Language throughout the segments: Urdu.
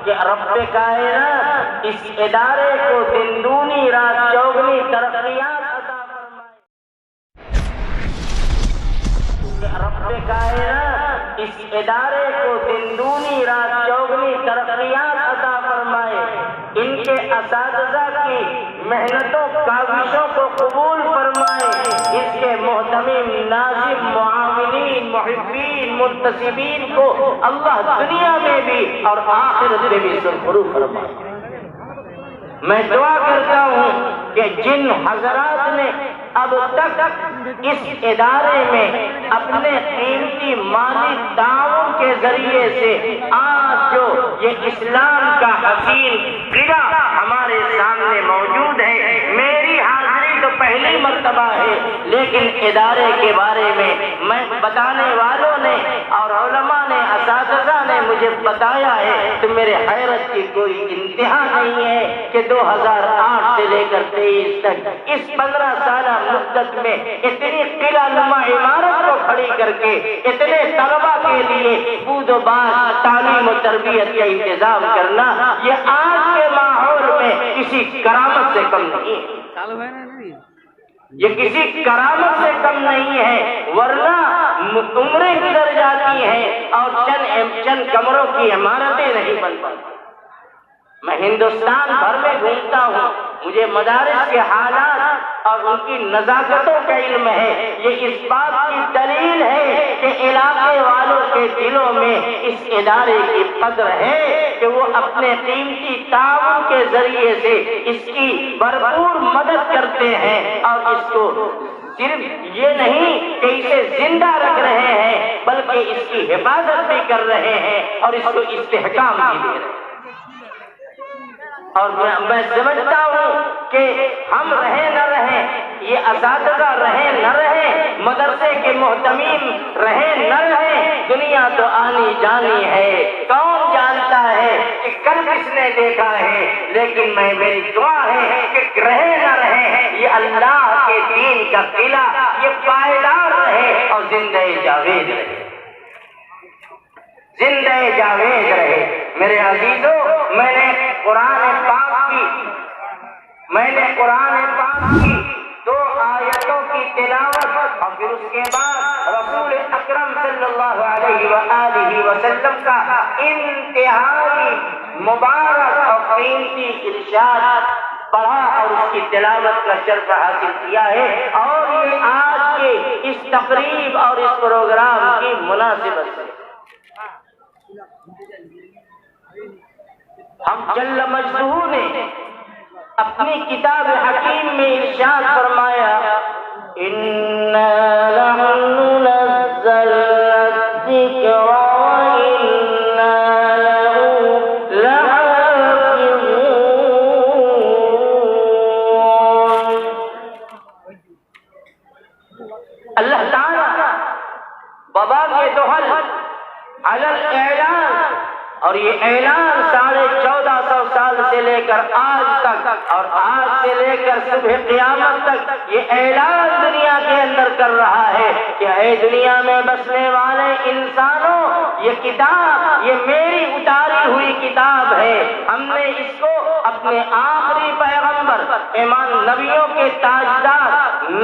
کہ رب کائنات اس ادارے کو دن دونی رات چوگنی ترقیات عطا فرمائے، کہ رب کائنات اس ادارے کو دن دونی رات چوگنی ترقیات عطا فرمائے، ان کے اساتذہ کی محنتوں کاوشوں کو قبول فرمائے، اس کے محتمم ناظم معاونین محبین منتسبین کو اللہ دنیا میں بھی اور آخرت میں بھی سرخرو فرمائے۔ میں دعا کرتا ہوں کہ جن حضرات نے اب تک اس ادارے میں اپنے قیمتی مالی تعاون کے ذریعے سے آج جو یہ اسلام کا حسین قلعہ ہمارے سامنے موجود ہے، میری حاضری تو پہلی مرتبہ ہے، لیکن ادارے کے بارے میں بتانے والوں نے اور علماء نے اساتذہ نے مجھے بتایا ہے تو میرے حیرت کی کوئی انتہا نہیں ہے کہ 2008 سے لے کر 23 تک اس 15 سالہ مدت میں اتنی قلعہ نما عمارت کو کھڑی کر کے اتنے طلبہ کے لیے بود و باز تعلیم و تربیت کا انتظام کرنا، یہ آج کے ماحول میں کسی کرامت سے کم نہیں ہے، یہ کسی کرامت سے کم نہیں ہے، ورنہ عمریں گزر جاتی ہیں اور چند کمروں کی عمارتیں نہیں بن پاتی۔ میں ہندوستان بھر میں گھومتا ہوں، مجھے مدارس کے حالات اور ان کی نزاکتوں کا علم ہے، یہ اس بات کی دلیل ہے کہ علاقے والوں کے دلوں میں اس ادارے کی قدر ہے کہ وہ اپنے قیمتی تعاون کے ذریعے سے اس کی بھرپور مدد کرتے ہیں، اور اس کو صرف یہ نہیں کہ اسے زندہ رکھ رہے ہیں بلکہ اس کی حفاظت بھی کر رہے ہیں اور اس کو استحکام بھی دے رہے ہیں۔ اور میں سمجھتا ہوں کہ ہم رہیں نہ رہیں، یہ اساتذہ رہیں نہ رہیں، مدرسے کے محتمین رہیں نہ رہیں، دنیا تو آنی جانی ہے، کون جانتا ہے کہ کل کس نے دیکھا ہے، لیکن میری دعا ہے کہ رہیں نہ رہیں، یہ اللہ کے دین کا قلعہ یہ پائیدار رہے اور زندہ جاوید رہے، زندہ جاوید رہے۔ میرے عزیزوں، میں نے قرآن پاک کی 2 آیتوں کی تلاوت اور پھر اس کے بعد رسول اکرم صلی اللہ علیہ وآلہ وسلم کا انتہائی مبارک اور قیمتی ارشاد پڑھا اور اس کی تلاوت کا شرف حاصل کیا ہے، اور یہ آج کے اس تقریب اور اس پروگرام کی مناسبت ہے۔ ہم جل مجدہ نے اپنی کتاب حکیم میں ارشاد فرمایا، اِنَّا نَحْنُ نَزَّلْنَا الذِّكْرَ وَإِنَّا لَهُ لَحَافِظُونَ۔ اللہ تعالیٰ بابا کے دوحل علی الاعلان، اور یہ اعلان 1450 سال سے لے کر آج تک اور آج سے لے کر صبح قیامت تک یہ اعلان دنیا کے اندر کر رہا ہے کہ اے دنیا میں بسنے والے انسانوں، یہ کتاب یہ میری اتاری ہوئی کتاب ہے، ہم نے اس کو اپنے آخری پیغمبر امام نبیوں کے تاجدار،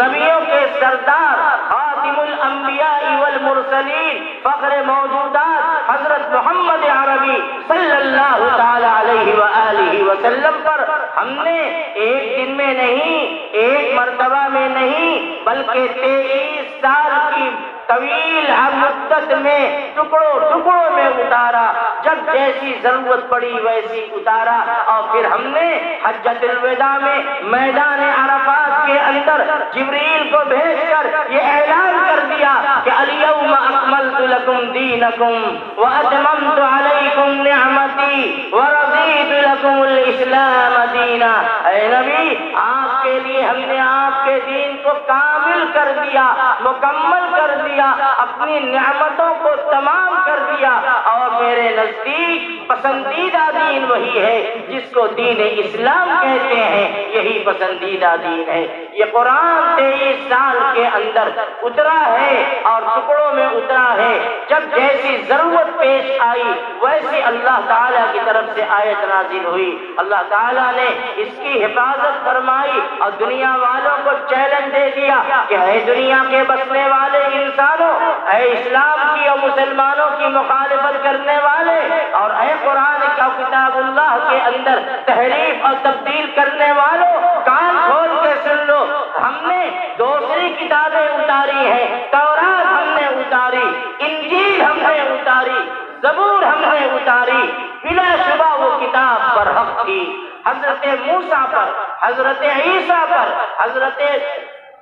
نبیوں کے سردار، خاتم الانبیاء والمرسلین، فخر موجودات حضرت محمد عربی صلی اللہ تعالی علیہ وآلہ وسلم پر ہم نے ایک دن میں نہیں، ایک مرتبہ میں نہیں، بلکہ 23 سال کی طویل مدت میں ٹکڑوں میں اتارا، جب جیسی ضرورت پڑی ویسی اتارا، اور پھر ہم نے حجۃ الوداع میں میدان عرفات کے اندر جبریل کو بھیج کر یہ اعلان کر دیا کہ الیوم اکملت لکم دینکم واتممت علیکم نعمتی ورضیت لکم الاسلام دینا۔ اے نبی، آپ آپ کے لیے ہم نے آپ کے دین کو کامل کر دیا، مکمل کر دیا، اپنی نعمتوں کو تمام کر دیا، اور میرے نزدیک پسندیدہ دین وہی ہے جس کو دین اسلام کہتے ہیں، یہی پسندیدہ دین ہے۔ یہ قرآن 23 سال کے اندر اترا ہے اور ٹکڑوں میں اترا ہے، جب جیسی ضرورت پیش آئی ویسی اللہ تعالیٰ کی طرف سے آیت نازل ہوئی، اللہ تعالیٰ نے اس کی حفاظت فرمائی اور دنیا والوں کو چیلنج دے دیا کہ اے دنیا کے بسنے والے انسانوں، اے اسلام کی اور مسلمانوں کی مخالفت کرنے والے، اور اے قرآن کا کتاب اللہ کے اندر تحریف اور تبدیل کرنے والوں، کان کھول کے سن لو، ہم نے دوسری کتابیں اتاری ہیں، تورات ہم نے اتاری، انجیل ہم نے اتاری، زبور ہم نے اتاری، بلا شبہ وہ کتاب برحق تھی۔ حضرت موسیٰ پر، حضرت عیسیٰ پر، حضرت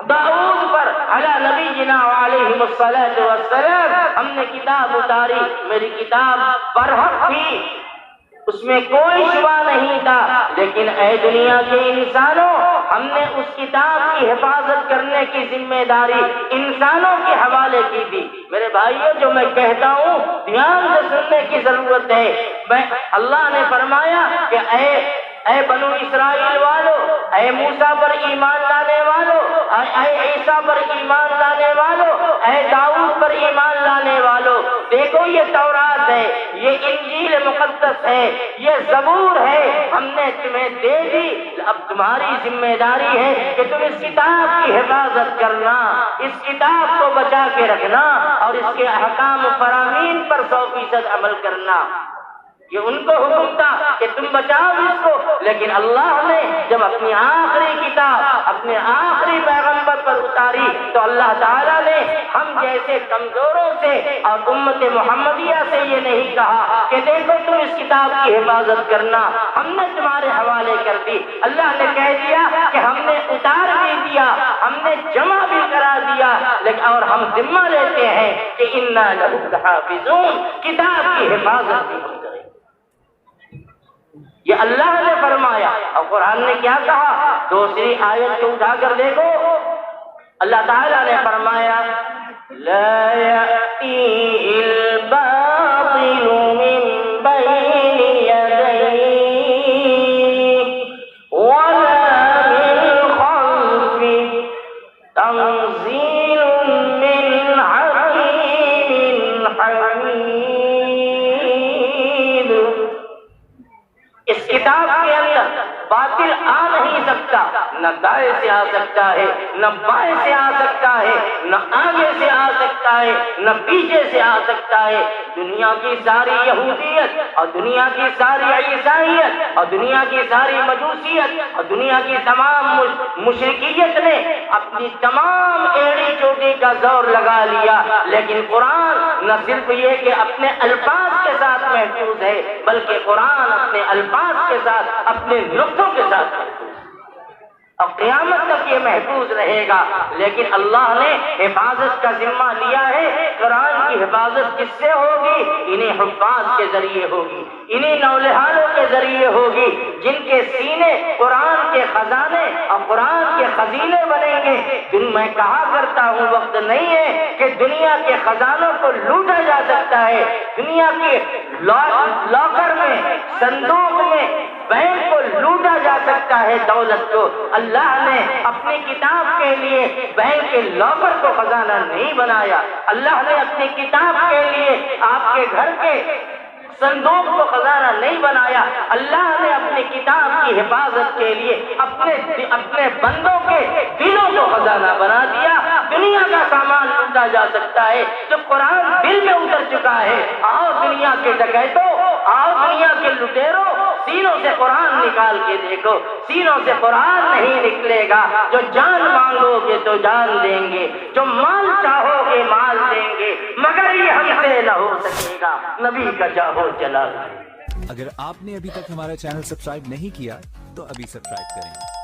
داؤد پر علی نبینا علیہ السلام ہم نے کتاب اتاری، میری کتاب برحق تھی، اس میں کوئی شبہ نہیں تھا، لیکن اے دنیا کے انسانوں، ہم نے اس کتاب کی حفاظت کرنے کی ذمہ داری انسانوں کے حوالے کی تھی۔ میرے بھائیوں، جو میں کہتا ہوں دھیان سے سننے کی ضرورت ہے۔ اللہ نے فرمایا کہ اے بنو اسرائیل والو، اے موسیٰ پر ایمان لانے والو، اے عیسیٰ پر ایمان لانے والو، اے داؤد پر ایمان لانے والو، دیکھو یہ تورات ہے، یہ انجیل مقدس ہے، یہ زبور ہے، ہم نے تمہیں دے دی، اب تمہاری ذمہ داری ہے کہ تم اس کتاب کی حفاظت کرنا، اس کتاب کو بچا کے رکھنا اور اس کے احکام و فرامین پر 100% عمل کرنا۔ یہ ان کو حکم تھا کہ تم بچاؤ اس کو، لیکن اللہ نے جب اپنی آخری کتاب اپنے آخری پیغمبر پر اتاری تو اللہ تعالیٰ نے ہم جیسے کمزوروں سے اور امت محمدیہ سے یہ نہیں کہا کہ دیکھو تم اس کتاب کی حفاظت کرنا، ہم نے تمہارے حوالے کر دی۔ اللہ نے کہہ دیا کہ ہم نے اتار بھی دیا، ہم نے جمع بھی کرا دیا، لیکن اور ہم ذمہ لیتے ہیں کہ انا لہ لحافظون، کتاب کی حفاظت بھی ہم کریں۔ یہ اللہ نے فرمایا، اور قرآن نے کیا کہا؟ دوسری آیت کو اٹھا کر دیکھو، اللہ تعالیٰ نے فرمایا لا يأتيه الباطل من بين يديه ولا من خلفه تنزيل من حكيم حميد۔ اس کتاب کے اندر باطل آ نہیں سکتا، نہ دائیں سے آ سکتا ہے، نہ بائیں سے آ سکتا ہے، نہ آگے سے آ سکتا ہے، نہ پیچھے سے آ سکتا ہے۔ دنیا کی ساری یہودیت اور دنیا کی ساری عیسائیت اور دنیا کی ساری مجوسیت اور دنیا کی تمام مشرکیت نے اپنی تمام ایڑی چوٹی کا زور لگا لیا، لیکن قرآن نہ صرف یہ کہ اپنے الفاظ کے ساتھ محفوظ ہے، بلکہ قرآن اپنے الفاظ کے ساتھ، اپنے نقطوں کے ساتھ محفوظ ہے اور قیامت تک یہ محفوظ رہے گا۔ لیکن اللہ نے حفاظت کا ذمہ لیا ہے۔ قرآن کی حفاظت کس سے ہوگی؟ انہیں حفاظ کے ذریعے ہوگی، انہیں نولہانوں کے ذریعے ہوگی، جن کے سینے قرآن کے خزانے اور قرآن کے خزینے بنیں گے۔ میں کہا کرتا ہوں، وقت نہیں ہے کہ دنیا کے خزانوں کو لوٹا جا سکتا ہے، دنیا کے لاکر میں، صندوق میں، بینک کو لوٹا جا سکتا ہے دولت کو۔ اللہ نے اپنی کتاب کے لیے بینک کے لاکر کو خزانہ نہیں بنایا، اللہ نے اپنی کتاب کے لیے آپ کے گھر کے صندوق کو خزانہ نہیں بنایا، اللہ نے اپنی کتاب کی حفاظت کے لیے اپنے بندوں کے دلوں کو خزانہ بنا دیا۔ دنیا کا سامان لوٹا جا سکتا ہے، جب قرآن دل میں اتر چکا ہے۔ آؤ دنیا کے ڈکیتوں، آؤ دنیا کے لٹیروں، سینوں سے قرآن نکال کے دیکھو، سینوں سے قرآن نہیں نکلے گا۔ جو جان مانگو گے تو جان دیں گے، جو مال چاہو گے مال دیں گے، مگر یہ ہم سے نہ ہو سکے گا، نبی کا چاہو چلا۔ اگر آپ نے ابھی تک ہمارا چینل سبسکرائب نہیں کیا تو ابھی سبسکرائب کریں۔